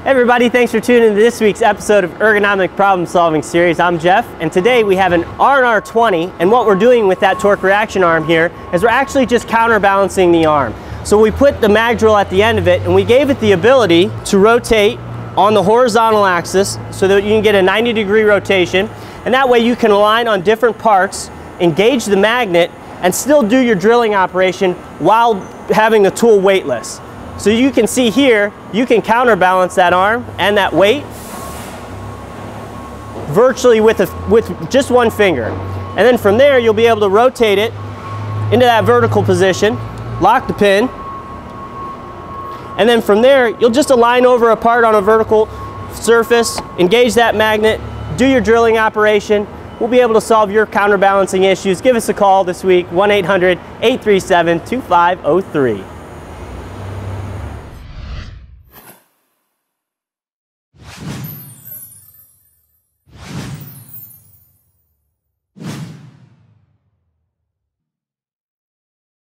Hey everybody, thanks for tuning in to this week's episode of Ergonomic Problem Solving Series. I'm Jeff, and today we have an R&R 20, and what we're doing with that torque reaction arm here is we're actually just counterbalancing the arm. So we put the mag drill at the end of it, and we gave it the ability to rotate on the horizontal axis so that you can get a 90-degree rotation, and that way you can align on different parts, engage the magnet, and still do your drilling operation while having the tool weightless. So you can see here, you can counterbalance that arm and that weight virtually with just one finger. And then from there, you'll be able to rotate it into that vertical position, lock the pin, and then from there, you'll just align over a part on a vertical surface, engage that magnet, do your drilling operation. We'll be able to solve your counterbalancing issues. Give us a call this week, 1-800-837-2503.